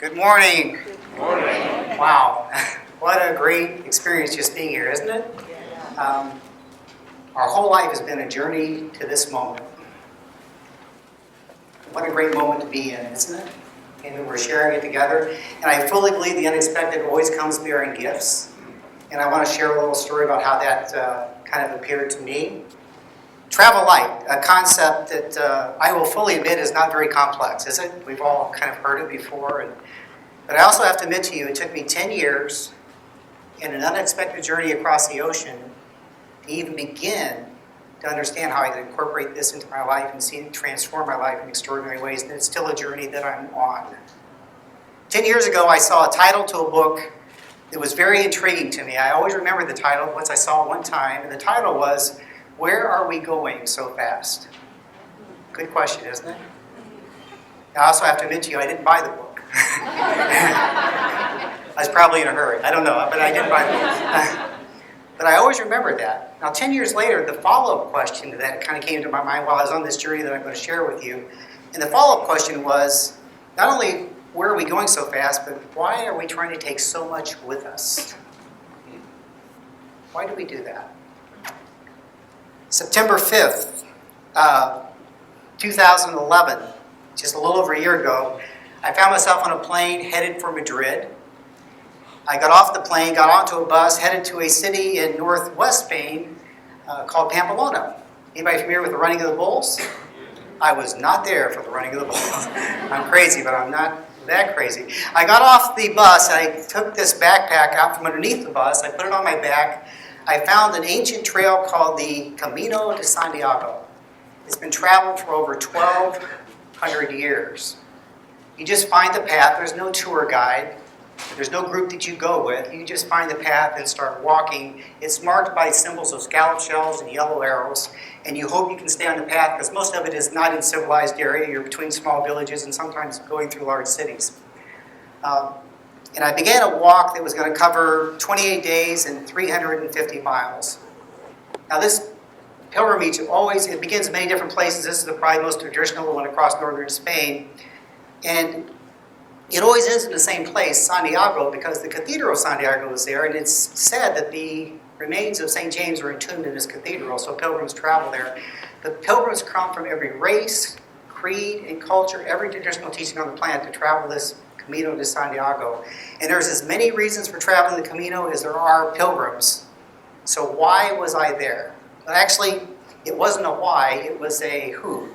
Good morning. Good morning. Wow, what a great experience just being here, isn't it? Our whole life has been a journey to this moment. What a great moment to be in, isn't it? And we're sharing it together. And I fully believe the unexpected always comes bearing gifts. And I want to share a little story about how that kind of appeared to me. Travel light, a concept that I will fully admit is not very complex, is it? We've all kind of heard it before. But I also have to admit to you, it took me 10 years and an unexpected journey across the ocean to even begin to understand how I could incorporate this into my life and see it transform my life in extraordinary ways. And it's still a journey that I'm on. 10 years ago, I saw a title to a book that was very intriguing to me. I always remember the title once I saw it one time, and the title was, "Where Are We Going So Fast?" Good question, isn't it? I also have to admit to you, I didn't buy the book. I was probably in a hurry. I don't know, but I didn't buy the book. But I always remembered that. Now, 10 years later, the follow-up question to that kind of came to my mind while I was on this journey that I'm going to share with you. And the follow-up question was, not only where are we going so fast, but why are we trying to take so much with us? Why do we do that? September 5th, 2011, just a little over a year ago, I found myself on a plane headed for Madrid. I got off the plane, got onto a bus, headed to a city in northwest Spain called Pamplona. Anybody familiar with the Running of the Bulls? I was not there for the Running of the Bulls. I'm crazy, but I'm not that crazy. I got off the bus, and I took this backpack out from underneath the bus. I put it on my back. I found an ancient trail called the Camino de Santiago. It's been traveled for over 1,200 years. You just find the path. There's no tour guide. There's no group that you go with. You just find the path and start walking. It's marked by symbols of scallop shells and yellow arrows, and you hope you can stay on the path because most of it is not in civilized area. You're between small villages and sometimes going through large cities. And I began a walk that was going to cover 28 days and 350 miles. Now this pilgrimage it begins in many different places. This is probably the most traditional one across northern Spain. And it always ends in the same place, Santiago, because the Cathedral of Santiago is there, and it's said that the remains of St. James were entombed in this cathedral, so pilgrims travel there. The pilgrims come from every race, creed, and culture, every traditional teaching on the planet to travel this Camino de Santiago. And there's as many reasons for traveling the Camino as there are pilgrims. So why was I there? Well, actually, it wasn't a why, it was a who.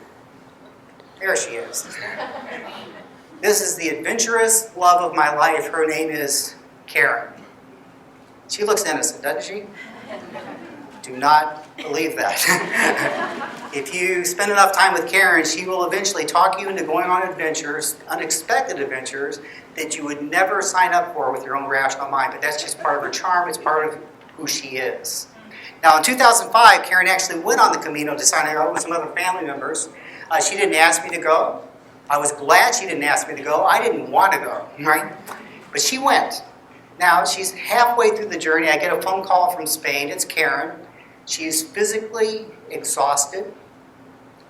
There she is. This is the adventurous love of my life. Her name is Karen. She looks innocent, doesn't she? Do not believe that. If you spend enough time with Karen, she will eventually talk you into going on adventures, unexpected adventures, that you would never sign up for with your own rational mind. But that's just part of her charm. It's part of who she is. Now, in 2005, Karen actually went on the Camino de Santiago with some other family members. She didn't ask me to go. I was glad she didn't ask me to go. I didn't want to go, right? But she went. Now, she's halfway through the journey. I get a phone call from Spain. It's Karen. She's physically exhausted.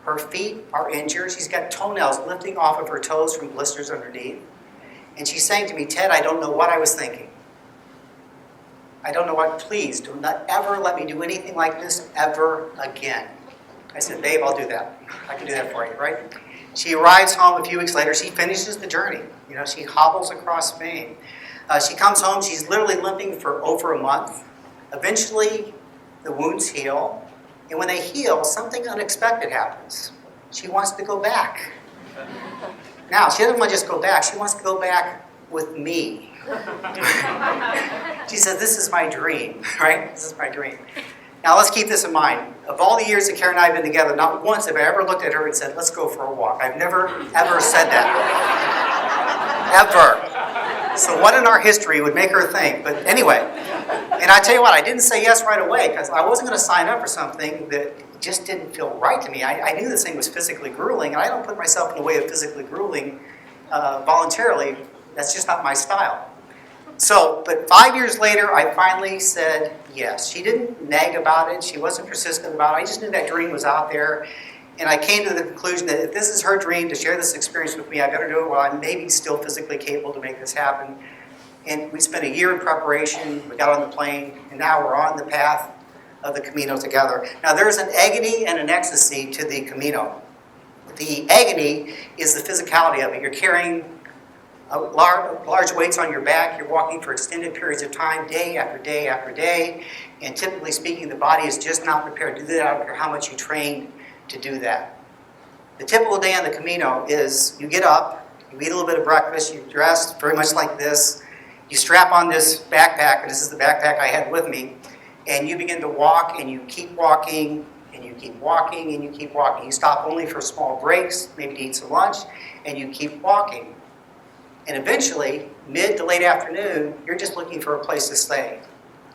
Her feet are injured. She's got toenails lifting off of her toes from blisters underneath. And she's saying to me, "Ted, I don't know what I was thinking. I don't know what, please, do not ever let me do anything like this ever again." I said, "Babe, I'll do that. I can do that for you," right? She arrives home a few weeks later. She finishes the journey. You know, she hobbles across Spain. She comes home. She's literally limping for over a month. Eventually, the wounds heal. And when they heal, something unexpected happens. She wants to go back. Now, she doesn't want to just go back. She wants to go back with me. She said, "This is my dream," right? This is my dream. Now, let's keep this in mind. Of all the years that Karen and I have been together, not once have I ever looked at her and said, "Let's go for a walk." I've never, ever said that. Ever. So what in our history would make her think? But anyway, and I tell you what, I didn't say yes right away because I wasn't going to sign up for something that just didn't feel right to me. I knew this thing was physically grueling, and I don't put myself in the way of physically grueling voluntarily. That's just not my style. So, but 5 years later, I finally said yes. She didn't nag about it. She wasn't persistent about it. I just knew that dream was out there. And I came to the conclusion that if this is her dream to share this experience with me, I better do it while I'm maybe still physically capable to make this happen. And we spent a year in preparation, we got on the plane, and now we're on the path of the Camino together. Now there's an agony and an ecstasy to the Camino. The agony is the physicality of it. You're carrying large weights on your back, you're walking for extended periods of time, day after day after day, and typically speaking, the body is just not prepared to do that. I don't care how much you train to do that. The typical day on the Camino is you get up, you eat a little bit of breakfast, you dress very much like this, you strap on this backpack, and this is the backpack I had with me, and you begin to walk, and you keep walking, and you keep walking, and you keep walking. You stop only for small breaks, maybe to eat some lunch, and you keep walking. And eventually, mid to late afternoon, you're just looking for a place to stay.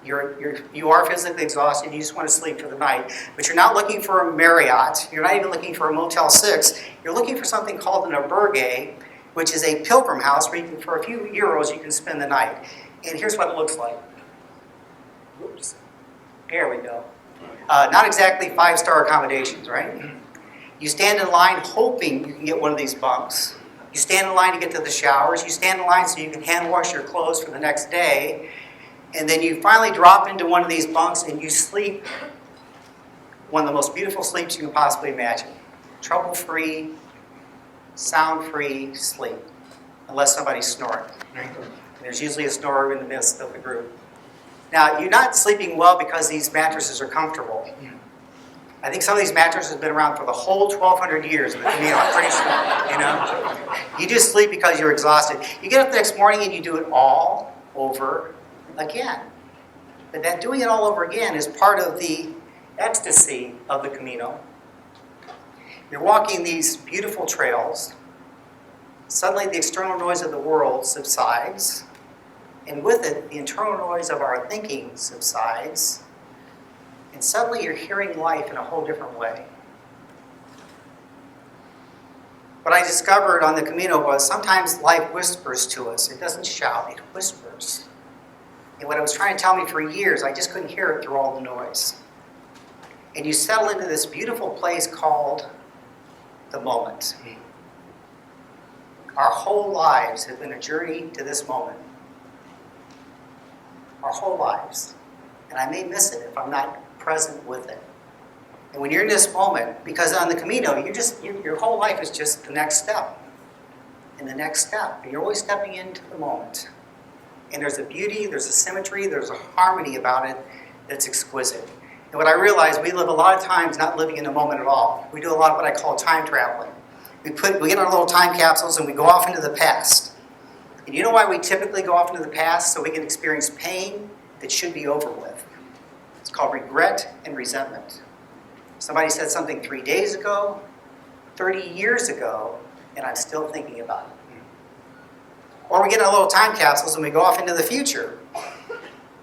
You are physically exhausted, you just want to sleep for the night. But you're not looking for a Marriott, you're not even looking for a Motel 6, you're looking for something called an albergue, which is a pilgrim house where you can, for a few euros, you can spend the night. And here's what it looks like. Oops. There we go. Not exactly 5-star accommodations, right? You stand in line hoping you can get one of these bunks. You stand in line to get to the showers. You stand in line so you can hand wash your clothes for the next day. And then you finally drop into one of these bunks and you sleep one of the most beautiful sleeps you can possibly imagine. Trouble-free, sound-free sleep, unless somebody's snoring. Right? There's usually a snorer in the midst of the group. Now, you're not sleeping well because these mattresses are comfortable. I think some of these mattresses have been around for the whole 1,200 years of the Camino, I'm pretty sure, you know? You just sleep because you're exhausted. You get up the next morning and you do it all over again. But that doing it all over again is part of the ecstasy of the Camino. You're walking these beautiful trails. Suddenly the external noise of the world subsides. And with it, the internal noise of our thinking subsides. And suddenly you're hearing life in a whole different way. What I discovered on the Camino was sometimes life whispers to us. It doesn't shout, it whispers. And what it was trying to tell me for years, I just couldn't hear it through all the noise. And you settle into this beautiful place called the moment. Our whole lives have been a journey to this moment. Our whole lives. And I may miss it if I'm not present with it. And when you're in this moment, because on the Camino, your whole life is just the next step. And the next step. And you're always stepping into the moment. And there's a beauty, there's a symmetry, there's a harmony about it that's exquisite. And what I realized, we live a lot of times not living in the moment at all. We do a lot of what I call time traveling. We get our little time capsules and we go off into the past. And you know why we typically go off into the past? So we can experience pain that should be over with. It's called regret and resentment. Somebody said something 3 days ago, 30 years ago, and I'm still thinking about it. Or we get our little time capsules and we go off into the future.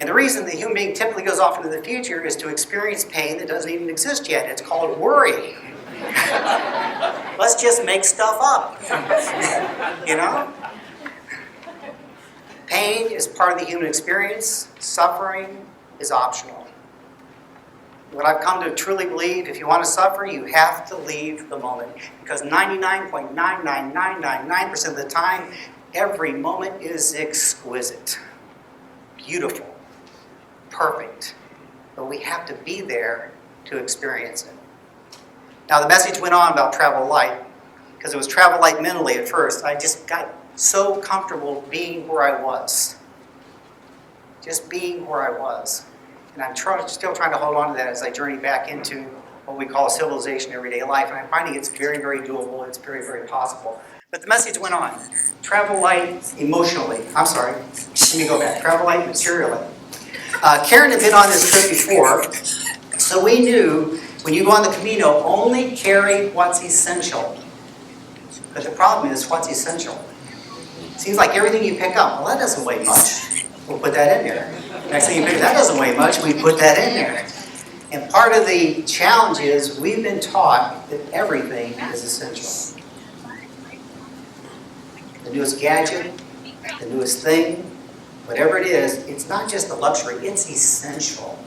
And the reason the human being typically goes off into the future is to experience pain that doesn't even exist yet. It's called worry. Let's just make stuff up. You know? Pain is part of the human experience. Suffering is optional. What I've come to truly believe, if you want to suffer, you have to leave the moment. Because 99.99999% of the time, every moment is exquisite, beautiful, perfect. But we have to be there to experience it. Now the message went on about travel light, because it was travel light mentally at first. I just got so comfortable being where I was. Just being where I was. And I'm still trying to hold on to that as I journey back into what we call civilization, everyday life. And I'm finding it's very, very doable. It's very, very possible. But the message went on. Travel light emotionally. I'm sorry. Let me go back. Travel light materially. Karen had been on this trip before. So we knew when you go on the Camino, only carry what's essential. But the problem is, what's essential? Seems like everything you pick up, well, that doesn't weigh much. We'll put that in there. Next thing you pick, that doesn't weigh much. We put that in there. And part of the challenge is we've been taught that everything is essential. The newest gadget, the newest thing, whatever it is, it's not just a luxury, it's essential.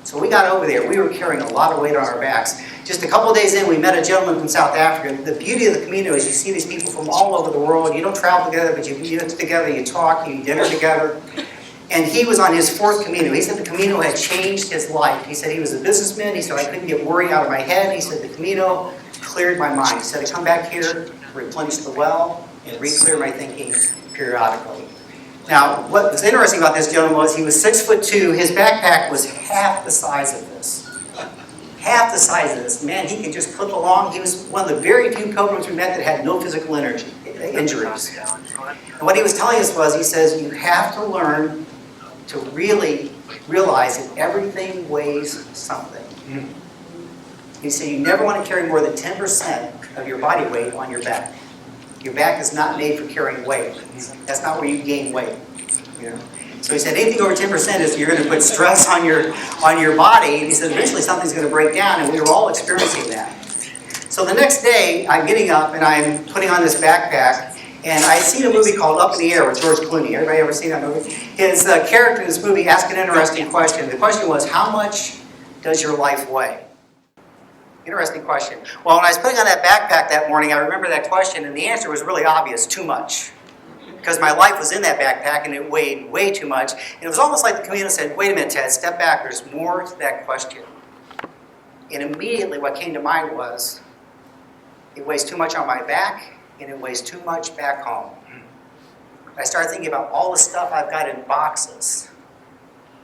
So we got over there. We were carrying a lot of weight on our backs. Just a couple of days in, we met a gentleman from South Africa. The beauty of the Camino is you see these people from all over the world. You don't travel together, but you eat together, you talk, you eat dinner together. And he was on his 4th Camino. He said the Camino had changed his life. He said he was a businessman. He said I couldn't get worry out of my head. He said the Camino cleared my mind. He said I come back here, replenish the well, and re-clear my thinking periodically. Now, what was interesting about this gentleman was he was 6'2". His backpack was half the size of this. Half the size of this. Man, he could just clip along. He was one of the very few pilgrims we met that had no physical injuries. And what he was telling us was, he says, you have to learn to really realize that everything weighs something. He said you never want to carry more than 10% of your body weight on your back. Your back is not made for carrying weight. That's not where you gain weight. You know? So he said anything over 10% is you're going to put stress on your body. And he said eventually something's going to break down, and we were all experiencing that. So the next day, I'm getting up and I'm putting on this backpack. And I had seen a movie called Up in the Air with George Clooney. Everybody ever seen that movie? His character in this movie asked an interesting question. The question was, how much does your life weigh? Interesting question. Well, when I was putting on that backpack that morning, I remember that question, and the answer was really obvious, too much. Because my life was in that backpack, and it weighed way too much. And it was almost like the Camino said, wait a minute, Ted, step back. There's more to that question. And immediately what came to mind was, it weighs too much on my back, and it weighs too much back home. I started thinking about all the stuff I've got in boxes,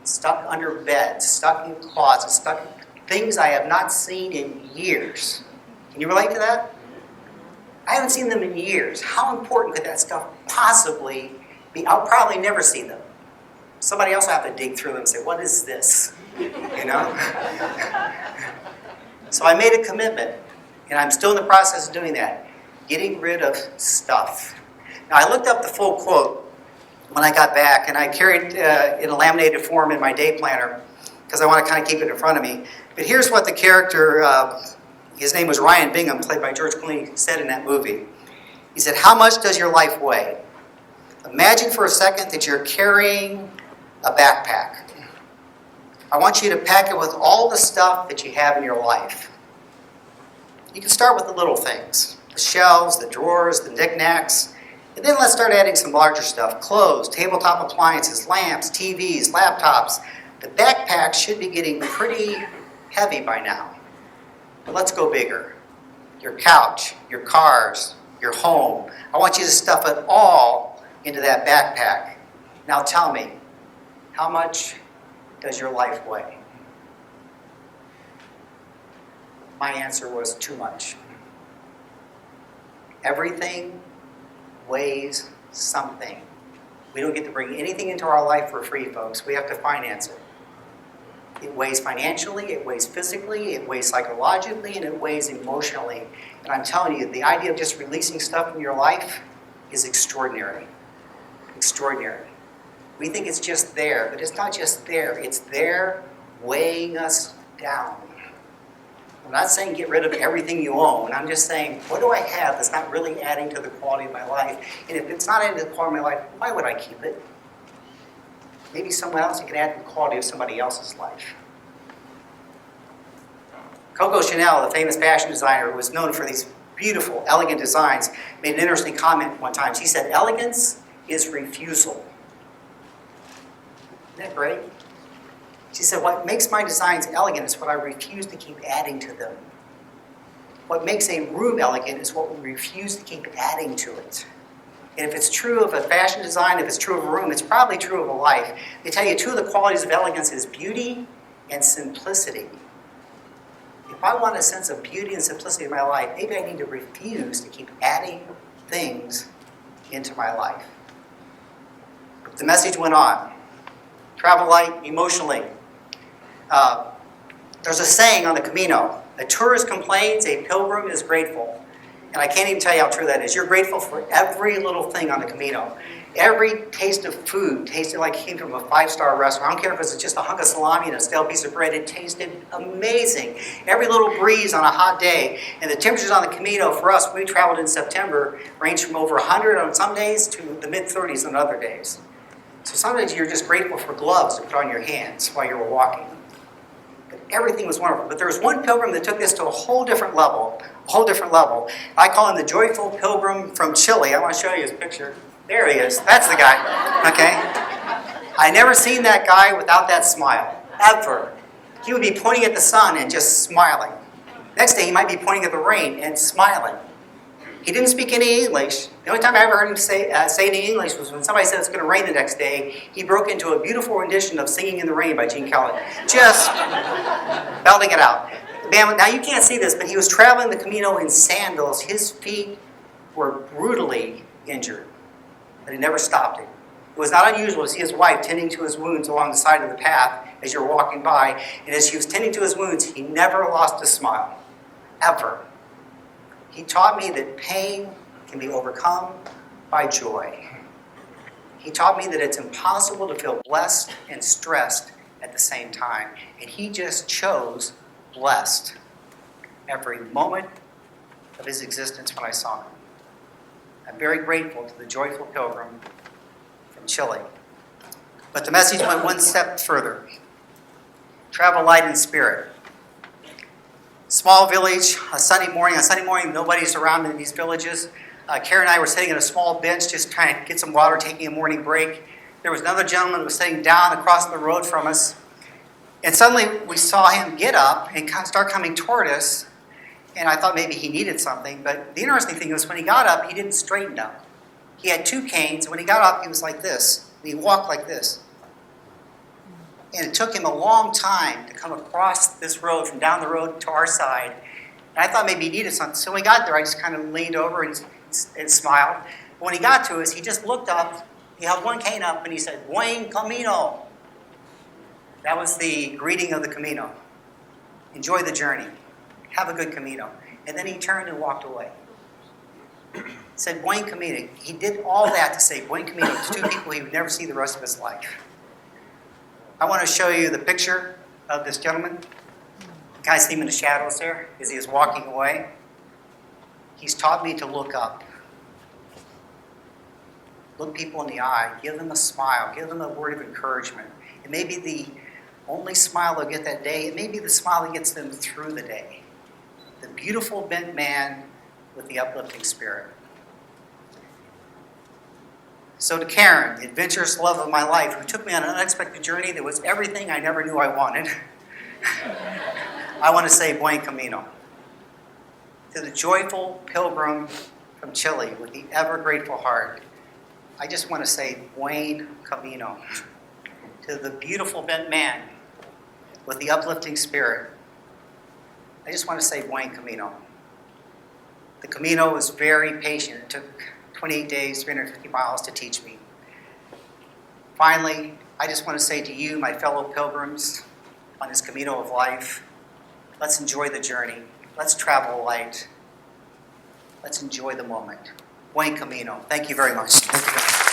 stuck under beds, stuck in closets, stuck in things I have not seen in years. Can you relate to that? I haven't seen them in years. How important could that stuff possibly be? I'll probably never see them. Somebody else will have to dig through them and say, what is this? You know? So I made a commitment, and I'm still in the process of doing that. Getting rid of stuff. Now, I looked up the full quote when I got back, and I carried it in a laminated form in my day planner because I want to kind of keep it in front of me. But here's what the character, his name was Ryan Bingham, played by George Clooney, said in that movie. He said, how much does your life weigh? Imagine for a second that you're carrying a backpack. I want you to pack it with all the stuff that you have in your life. You can start with the little things. The shelves, the drawers, the knickknacks. And then let's start adding some larger stuff. Clothes, tabletop appliances, lamps, TVs, laptops. The backpack should be getting pretty heavy by now. But let's go bigger. Your couch, your cars, your home. I want you to stuff it all into that backpack. Now tell me, how much does your life weigh? My answer was too much. Everything weighs something. We don't get to bring anything into our life for free, folks. We have to finance it. It weighs financially, it weighs physically, it weighs psychologically, and it weighs emotionally. And I'm telling you, the idea of just releasing stuff in your life is extraordinary. Extraordinary. We think it's just there, but it's not just there. It's there weighing us down. I'm not saying get rid of everything you own. I'm just saying, what do I have that's not really adding to the quality of my life? And if it's not adding to the quality of my life, why would I keep it? Maybe someone else can add to the quality of somebody else's life. Coco Chanel, the famous fashion designer who was known for these beautiful, elegant designs, made an interesting comment one time. She said, elegance is refusal. Isn't that great? She said, what makes my designs elegant is what I refuse to keep adding to them. What makes a room elegant is what we refuse to keep adding to it. And if it's true of a fashion design, if it's true of a room, it's probably true of a life. They tell you two of the qualities of elegance is beauty and simplicity. If I want a sense of beauty and simplicity in my life, maybe I need to refuse to keep adding things into my life. The message went on. Travel light, emotionally. There's a saying on the Camino, a tourist complains, a pilgrim is grateful. And I can't even tell you how true that is. You're grateful for every little thing on the Camino. Every taste of food tasted like it came from a 5-star restaurant. I don't care if it's just a hunk of salami and a stale piece of bread. It tasted amazing. Every little breeze on a hot day. And the temperatures on the Camino, for us, we traveled in September, ranged from over 100 on some days to the mid-30s on other days. So sometimes you're just grateful for gloves to put on your hands while you were walking. Everything was wonderful. But there was one pilgrim that took this to a whole different level. I call him the joyful pilgrim from Chile. I want to show you his picture. There he is. That's the guy. Okay? I never seen that guy without that smile. Ever. He would be pointing at the sun and just smiling. Next day, he might be pointing at the rain and smiling. He didn't speak any English. The only time I ever heard him say any English was when somebody said it's going to rain the next day. He broke into a beautiful rendition of Singing in the Rain by Gene Kelly. Just belting it out. Now you can't see this, but he was traveling the Camino in sandals. His feet were brutally injured, but he never stopped it. It was not unusual to see his wife tending to his wounds along the side of the path as you're walking by. And as she was tending to his wounds, he never lost a smile. Ever. He taught me that pain can be overcome by joy. He taught me that it's impossible to feel blessed and stressed at the same time. And he just chose blessed every moment of his existence when I saw him. I'm very grateful to the joyful pilgrim from Chile. But the message went one step further. Travel light in spirit. Small village, a Sunday morning. On Sunday morning, nobody's around in these villages. Karen and I were sitting at a small bench just trying to get some water, taking a morning break. There was another gentleman who was sitting down across the road from us. And suddenly we saw him get up and start coming toward us. And I thought maybe he needed something. But the interesting thing was when he got up, he didn't straighten up. He had two canes. And when he got up, he was like this. And he walked like this. And it took him a long time to come across this road from down the road to our side. And I thought maybe he needed something. So when he got there, I just kind of leaned over and smiled. But when he got to us, he just looked up. He held one cane up and he said, "Buen Camino." That was the greeting of the Camino. Enjoy the journey. Have a good Camino. And then he turned and walked away. He said, "Buen Camino." He did all that to say "Buen Camino" to two people he would never see the rest of his life. I want to show you the picture of this gentleman. You kind of see him in the shadows there as he is walking away. He's taught me to look up. Look people in the eye. Give them a smile. Give them a word of encouragement. It may be the only smile they'll get that day. It may be the smile that gets them through the day. The beautiful bent man with the uplifting spirit. So to Karen, the adventurous love of my life, who took me on an unexpected journey that was everything I never knew I wanted, I want to say Buen Camino. To the joyful pilgrim from Chile with the ever grateful heart, I just want to say Buen Camino. To the beautiful bent man with the uplifting spirit, I just want to say Buen Camino. The Camino was very patient. It took 28 days, 350 miles to teach me. Finally, I just want to say to you, my fellow pilgrims on this Camino of life, let's enjoy the journey. Let's travel light. Let's enjoy the moment. Buen Camino. Thank you very much. Thank you.